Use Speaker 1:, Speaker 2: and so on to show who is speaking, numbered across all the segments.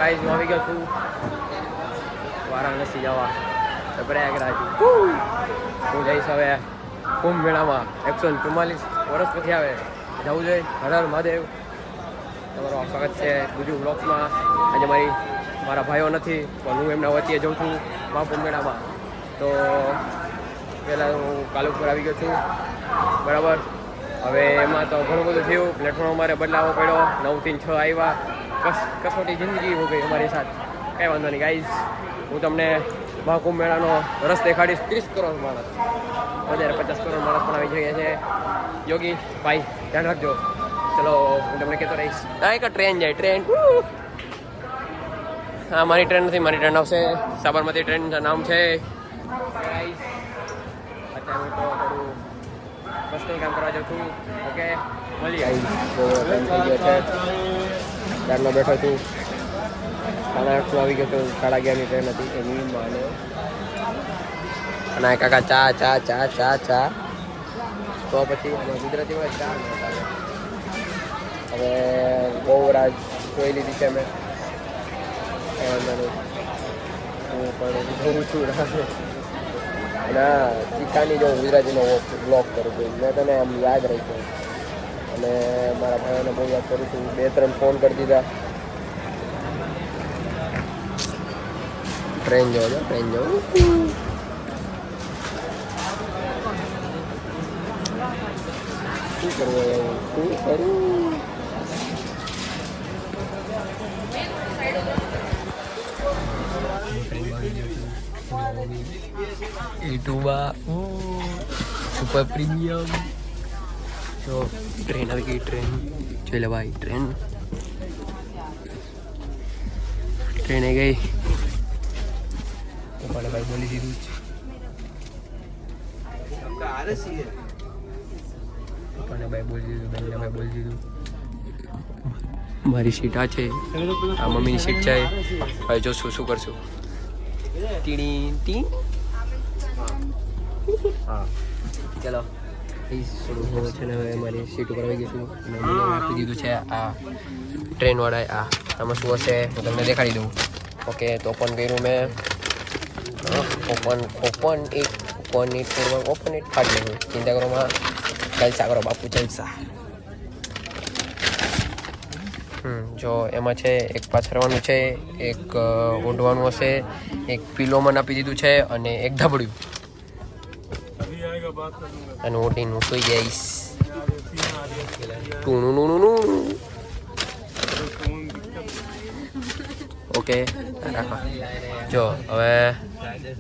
Speaker 1: Guys હું આવી ગયો છું વારાણસી જવા પ્રયાગરાજ. હું જઈશ હવે કુંભ મેળામાં. 144 વર્ષ પછી આવે જવું જોઈએ. હર હર મહાદેવ. તમારું સ્વાગત છે બીજું બ્લોગ્સમાં. આજે મારા ભાઈઓ નથી પણ હું એમના વતીએ જઉં છું કુંભ મેળામાં. તો પહેલાં હું કાલુપુર આવી ગયો છું બરાબર. હવે એમાં તો ઘણું બધું થયું. પ્લેટફોર્મ અમારે બદલાવવો પડ્યો. 9 થી 6 આવ્યા. કસોટી જિંદગી હો ગઈ અમારી સાથે. કંઈ વાંધો નહીં ગાઈઝ. હું તમને મહાકુંભ મેળાનો રસ દેખાડીશ. 30 કરોડ માણસ, વધારે 50 કરોડ માણસ પણ આવી ગયા છે. યોગી ભાઈ ધ્યાન રાખજો. ચલો હું તમને કહેતો રહીશ. એક ટ્રેન જાય ટ્રેન. હા મારી ટ્રેન નથી, મારી ટ્રેન આવશે. સાબરમતી ટ્રેન નામ છે. અત્યારે હું તો થોડું પર્સનલ કામ કરવા જાઉં છું. ઓકે મળી આવી ટ્રેન થઈ ગયો છે. ત્યારનો બેઠો છું. 8:30 આવી ગયો છું. 11:30ની ટ્રેન હતી એની માને. અને કાકા ચા ચા ચા ચા ચા તો પછી ગુજરાતીમાં ચા નહોતા. હવે બહુ રાત જોઈ લીધી છે મેં. હું પણ જોઉં છું અને ચીકાની જો ગુજરાતીનો બ્લોગ કરું છું. મેં તને આમ યાદ રાખ્યો અને મારા ભાઈઓને બહુ યાદ કરું છું. 2-3 ફોન કરી દીધા. ટ્રેન જોવો છો, ટ્રેન જોવો. શું કરવું એવું, શું કરું? યુટ્યુબમાં સુપર પ્રીમિયમ. તો ટ્રેન આવી ગઈ. ટ્રેન જોઈ લે ભાઈ. ટ્રેન આવી ગઈ. કોને ભાઈ બોલી દીધું છે. કોને ભાઈ બોલી દીધું, બેનને ભાઈ બોલી દીધું. મારી સીટ આ છે, આ મમ્મીની સીટ છે. હવે જોશું શું કરશું. ટીણી ટી હા ચલો થોડું છે ને. હવે મારી સીટ ઉપર આવી ગઈ છું અને મને આપી દીધું છે આ ટ્રેનવાળાએ. આમાં શું હશે હું તમને દેખાડી દઉં. ઓકે તો ઓપન કર્યું મેં. ઓપન ઇટ ફાડી દઉં. ચિંતા કરોમાં જલસા કરો બાપુ, જલસા. જો એમાં છે એક પાથરવાનું છે, એક ઓઢવાનું હશે, એક પીલોમાં આપી દીધું છે અને એક ધાબળ્યું. અને ઓઢીનું સુઈ જઈશ. ઓકે જો હવે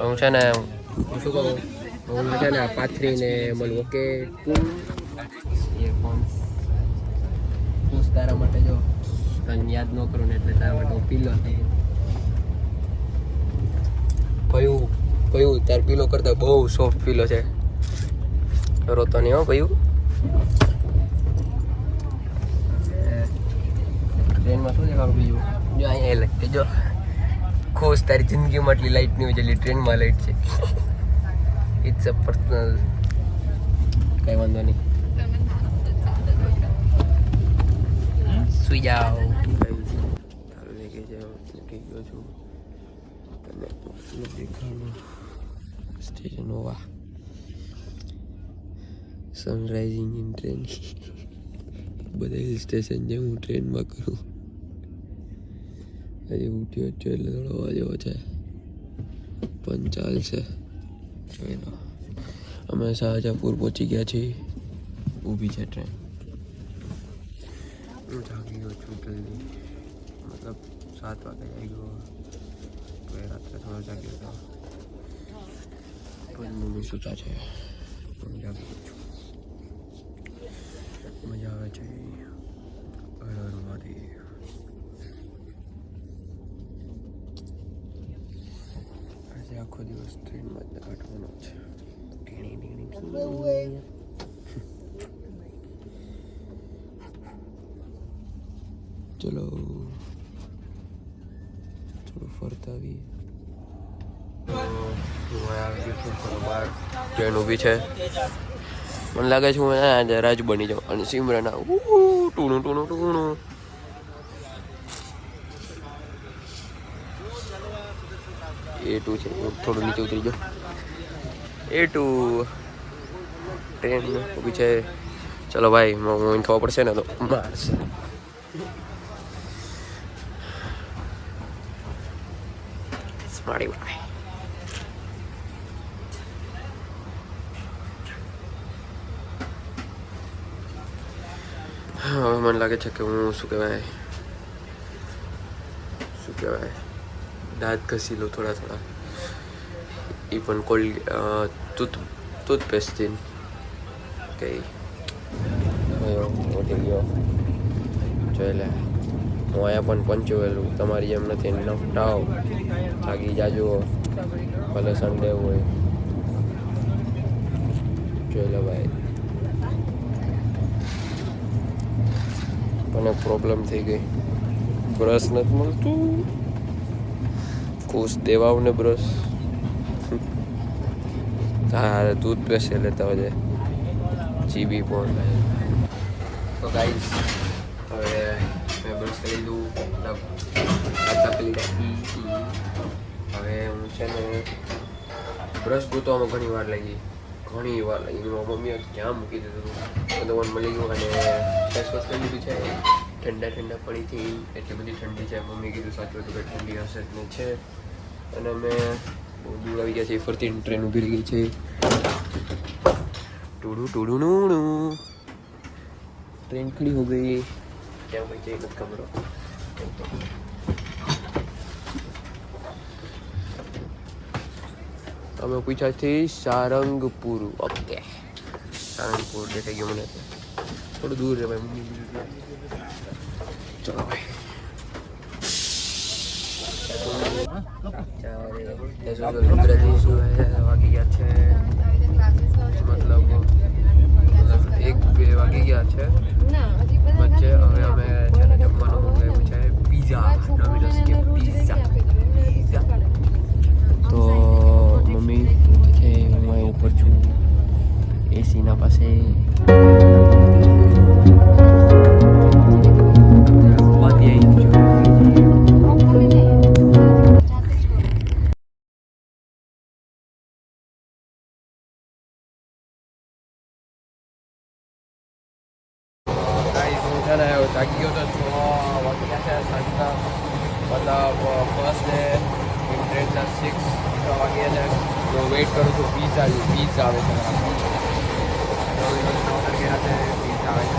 Speaker 1: હું છે ને શું કહું, હું છે ને પાથરીને મળું. ઓકે તારા માટે જો તને યાદ ન કરું ને એટલે તારા માટે પીલો ભયું તાર પીલો કરતા બહુ સોફ્ટ પીલો છે. રોતો નહીં હો ભયું. ટ્રેનમાં શું દેખાડું બીજું જો અહીંયા લાઈટ જો ખુશ. તારી જિંદગીમાં આટલી લાઈટ નહીં હોય જેટલી ટ્રેનમાં લાઈટ છે. It's a personal. કંઈ વાંધો નહીં. સુઈ જાઓ. સ્ટેશન ઓવા સનરાઇઝિંગ ઇન ટ્રેન. બધા હિલ સ્ટેશન જે હું ટ્રેનમાં કરું. હજી ઉઠ્યો છો એટલે થોડો અવાજ એવો છે પણ ચાલશે. જોઈ લો અમે શાહજહાંપુર પહોંચી ગયા છીએ. ઊભી છે ટ્રેન. હું જાગી ગયો છું જલ્દી, મતલબ 7 વાગે આવી ગયો. રાત્રે થોડો જાગ્યો હતો પણ મમ્મી સૂતા છે. હું જાગી ગયો છું. મજા આવે છે. હર હર મહાદેવ. આજે આખો દિવસ ટ્રેનમાં જ કાઢવાનો છે. ચલો થોડું ફરતા આવીએ. ટ્રેન ઊભી છે. મને લાગે છે હું આજે રાજ બની જાઉં અને સિમરન ટૂણું ટૂણું ટૂણું. A2 છે, થોડું નીચે ઉતરી જાઓ. A2 ટ્રેન ઊભી છે. ચલો ભાઈ, મને ખબર પડશે ને તો મારશે. સ્માર્ટી ભાઈ હવે મને લાગે છે કે હું શું કહેવાય દાંત ઘસી લો થોડા થોડા. એ પણ ટૂથપેસ્ટથી કઈ ઉઠી ગયો. જોઈ લે, હું અહીંયા પણ પંચવેલું, તમારી એમ નથી. નફટાવ જાગી જાજો, ભલે સન્ડે હોય. જોઈ લે ભાઈ, મને પ્રોબ્લેમ થઈ ગઈ. બ્રશ નથી મળતું. ખુશ દેવાવ ને બ્રશ. હા, ટૂથપેસ્ટ લેતા હોય જીબી પણ. તો ગાઈસ, હવે મેં બ્રશ કરી લીધું. હવે હું છે ને બ્રશ ગોતવામાં ઘણી વાર લાગી. મમ્મીએ ક્યાં મૂકી દીધું તો મને મળી ગયું. અને ફેસ વોશ કરી લીધું છે ઠંડા પાણીથી. એટલી બધી ઠંડી છે. મમ્મી કીધું સાચું હતું કે ઠંડી હશે જ ને છે. અને અમે બહુ દૂર આવી ગયા છીએ. ફરતી ટ્રેન ઊભી રહી ગઈ છે. ટુડું ट्रेन खड़ी हो गई. क्या भाई चाहिए मत खबर. અમે પૂછ્યા છે સારંગપુર. ઓકે, સારંગપુર દેખાઈ ગયું મને. થોડું દૂર છે ભાઈ. ચલો ભાઈ, ગુજરાતી શું વાગી ગયા છે, મતલબ 1-2 વાગી ગયા છે વચ્ચે. હવે અમે છે ને જમવાનું મંગાવ્યું છે પીઝા, ડોમિનોઝ કે પીઝા. તો મમ્મી છે, હું અહીં ઉપર છું એસીના પાસે. જાગી ગયો તો 6 વાગ્યા છે સાંજના. મતલબ ફર્સ્ટ ડે ટ્રેનના 6 વાગ્યા છે. તો વેઇટ કરું છું પીઝા આવે છે. ઓર્ડર કર્યા છે, પીઝા આવે છે.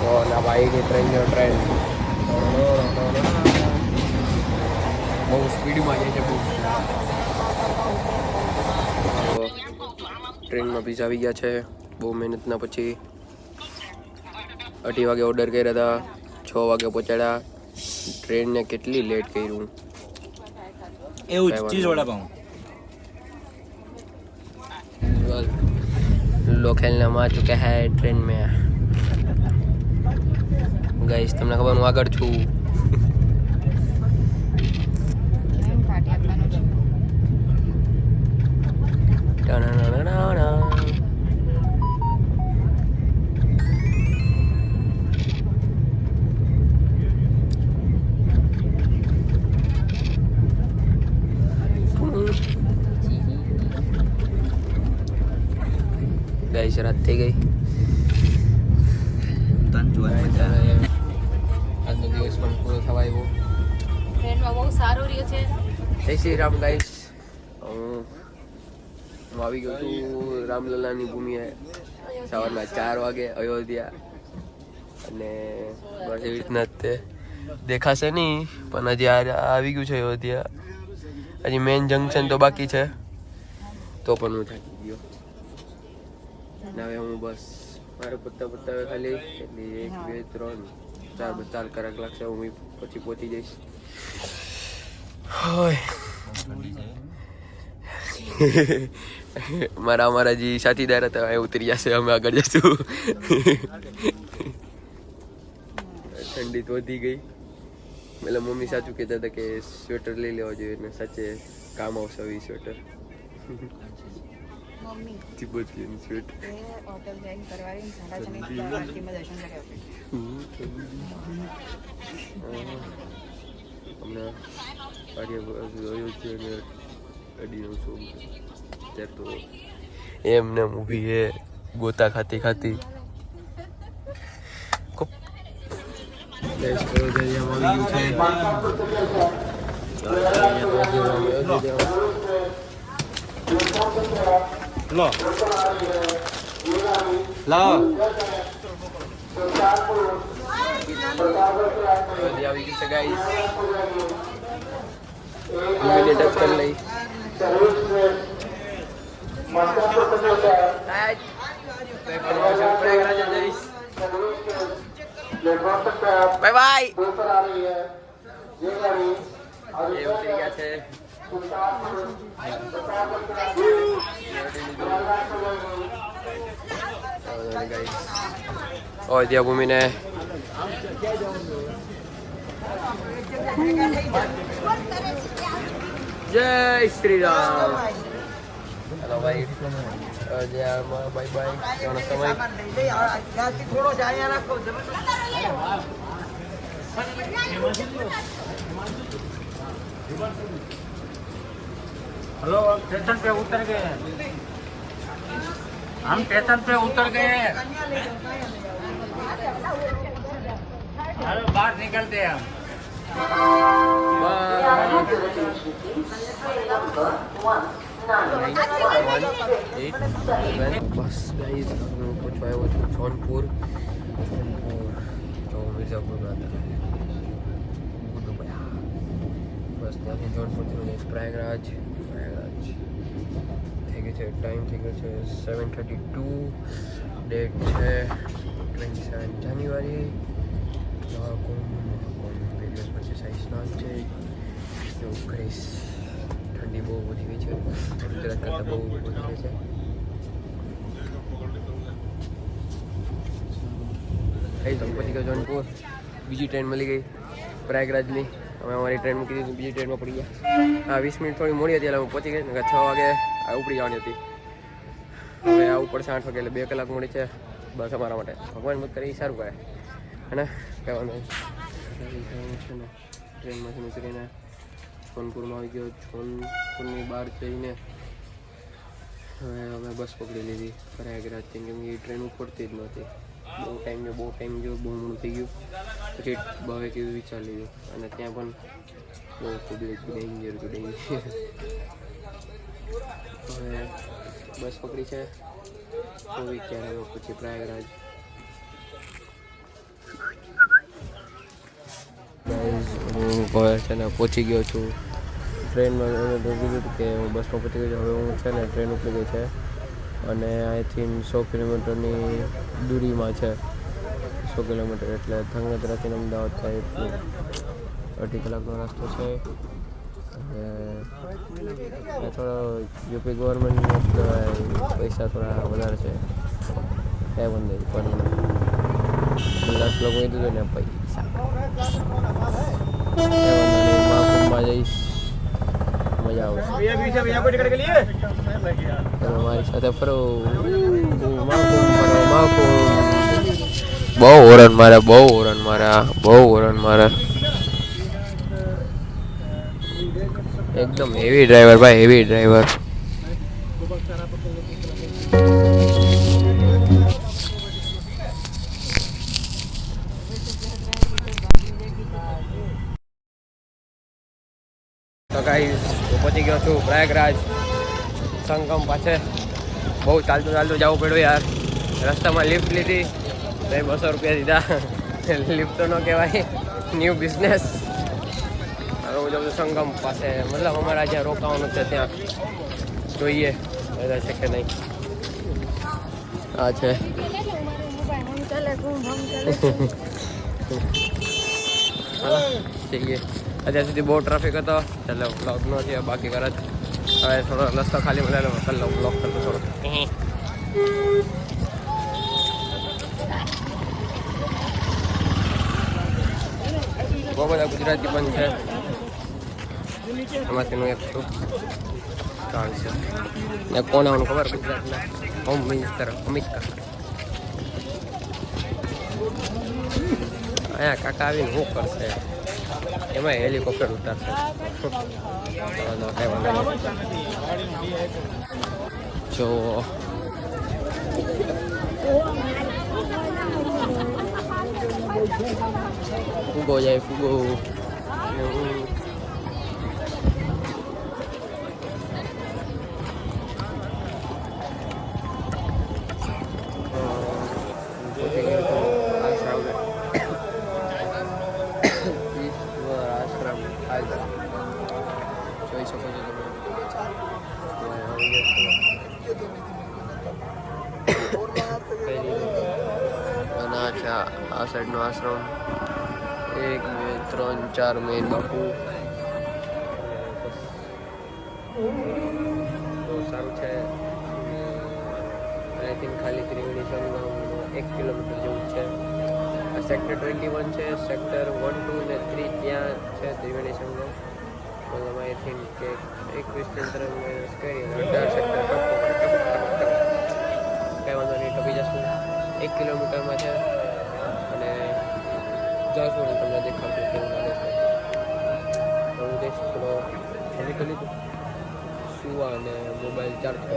Speaker 1: તો ના ભાઈની ટ્રેન બહુ સ્પીડમાં જાય છે. ટ્રેનમાં પીઝા આવી ગયા છે બહુ મહેનતના પછી. 8 વાગે ઓર્ડર કર્યા હતા, 6 વાગે પહોંચાડ્યા. ટ્રેનને કેટલી લેટ કર્યું.
Speaker 2: એવું ચીઝ વડાપાઉં
Speaker 1: लोग खेलने में आ चुके हैं ट्रेन में. गाइस, તમને ખબર હું આગળ છું. ગાઈસ, રાત થઈ ગઈ.
Speaker 2: તન જોવાની મજા આવે.
Speaker 1: આજનો દિવસ પણ પૂરો થવા આવ્યો.
Speaker 3: ટ્રેનમાં બહુ સારું રહ્યું છે.
Speaker 1: જય શ્રી રામ ગાઈસ. હું આવી ગયો છું રામલલાની ભૂમિએ સવારના 4 વાગે અયોધ્યા. અને બસ એવી રીતના તે દેખાશે નહીં, પણ હજી આવી ગયું છે અયોધ્યા. હજી મેઇન જંકશન તો બાકી છે. તો પણ હું થાકી ગયો. હવે હું બસ મારે પત્તા ખાલી એટલી 1, 2, 3, 4 કલાક લાગશે. હું પછી પહોંચી જઈશ. મારા જે સાથીદાર હતા એ ઉતરી જશે. અમે આગળ જઈશું. ઠંડી તો વધી ગઈ. એટલે મમ્મી સાચું કહેતા હતા કે સ્વેટર લઈ લેવા જોઈએ, ને સાચે કામ આવશે એ સ્વેટર.
Speaker 3: Mummy
Speaker 1: Tibetan sweater.
Speaker 3: એ હોટલ જઈને કરવાની 6:30 આરતીમાં દર્શન કર્યા.
Speaker 1: અમને અયોધ્યા ગાડીનું શું તો એમને મૂવી છે ગોતા ખાતી ખાતી
Speaker 2: લો લાવો
Speaker 1: આવી ગઈ છે ગાઈસ મૂવીને ટચ કરી લઈ બાય બાય એ ઉતરી ગયા છે અયોધ્યા ભૂમિને જય શ્રી રામ હેલો ભાઈ અયોધ્યામાં બાય બાય જવાનો સમય
Speaker 2: हेलो स्टेशन पे उतर गए हम स्टेशन पे उतर गए अरे बाहर निकलते हैं
Speaker 1: બસ ગાઈઝ હું પહોંચવા આવ્યો છું જોનપુર તો મિર્ઝાપુરમાં હતા બસ ત્યાંથી જોનપુરથી જઈશ પ્રયાગરાજ થઈ ગઈ છે ટાઈમ થઈ ગયો છે 7:32 ડેટ છે 27 જાન્યુઆરી બે દિવસ પછી સાઈ સ્નાન છે એવું કરીશ ઠંડી બહુ વધી ગઈ છે ગુજરાત કરતાં બહુ વધી ગઈ છે પછી ગયો જોનપુર બીજી ટ્રેન મળી ગઈ પ્રયાગરાજની અમે અમારી ટ્રેન મૂકી દીધી બીજી ટ્રેનમાં પડી ગયા હા 20 મિનિટ થોડી મોડી હતી એટલે હું પહોંચી ગઈ 6 વાગે ઉપડી જવાની હતી હવે આ ઉપર 8 વાગે એટલે 2 કલાક મોડી છે બસ અમારા માટે ભગવાન મત કરી સારું કહે અને કહેવાનું છે ને ટ્રેનમાંથી નીકળીને જોનપુરમાં આવી ગયો જોનપુરની બહાર જઈને હવે અમે બસ પકડી લીધી પ્રયાગરાજથી કેમ કે ટ્રેન ઉપડતી જ નહોતી બહુ ટાઈમ ગયો બહુ મોડું થઈ ગયું પછી હવે કેવું વિચાર લીધું અને ત્યાં પણ બહુ ડેન્જર હવે બસ પકડી છે જોવી ક્યારે પછી પ્રયાગરાજ હું હવે છે ને પહોંચી ગયો છું ટ્રેનમાં કીધું કે હું બસમાં પહોંચી ગયો હવે હું છે ને ટ્રેન ઉપડી ગઈ છે અને અહીંથી 100 કિલોમીટરની દૂરીમાં છે 100 કિલોમીટર એટલે ધંગધ્રાથી અમદાવાદ થાય એટલું 2.5 કલાકનો રસ્તો છે થોડો યુપી ગવર્મેન્ટનો પૈસા થોડા વધારે છે એ બંધ પણ 50 લોકો કીધું હતું ને પૈસા મહાકુંભમાં જઈશ મજા આવશે મારી સાથે ફરો બહુ ઓરન મારે એકદમ હેવી ડ્રાઈવર ભાઈ હેવી ડ્રાઈવર તો ગાઈસ હું પહોંચી ગયો છું પ્રયાગરાજ સંગમ પાસે બહુ ચાલતું જવું પડ્યું યાર રસ્તામાં લિફ્ટ લીધી 200 રૂપિયા દીધા લિફ્ટ તો ન કહેવાય ન્યૂ બિઝનેસ હવે હું જાઉં છું સંગમ પાસે મતલબ અમારા જ્યાં રોકાવાનું છે ત્યાં જોઈએ બધા છે કે નહીં આ છે જઈએ અત્યાર સુધી બહુ ટ્રાફિક હતો એટલે બ્લોગ નો થયો બાકી કરત હવે થોડો રસ્તો ખાલી મળે કરી લઉં બ્લોગ કરતો થોડો બહુ બધા ગુજરાતી પણ છે એમાંથીનું એક છું ચાલ છે ને કોણ આવવાનું ખબર ગુજરાતના હોમ મિનિસ્ટર અમિત કાકા અહીંયા કાકા આવીને શું કરશે એમાં હેલિકોપ્ટર ઉતારશે વાંધો કાંઈ વાંધો નહીં. જો ફૂગો જાય ફૂગો. આશ્રમ જોઈ શકો છો તમે. અને આ છે આ સાઈડનો આશ્રમ. 1 2 3 4 મેન બાપુ બહુ સારું છે. આઈ થિંક ખાલી ત્રિવેણી સંગમ 1 કિલોમીટર જેવું છે. આ સેક્ટર 21 છે. સેક્ટર 1 2 ને 3 ત્યાં છે ત્રિવેણી સંગમ. મતલબ આઈ થિંક કે 21 તરફ માઇનસ કરી 18 સેક્ટર કંઈ વાંધો નહીં, ટપી જશું. 1 કિલોમીટરમાં છે અને જાશું ને તમને દેખાડશું કેવું લાગે છે. હું જઈશ થોડો જલ્દી કરી લીધું સુવા અને મોબાઈલ ચાર્જ કરો.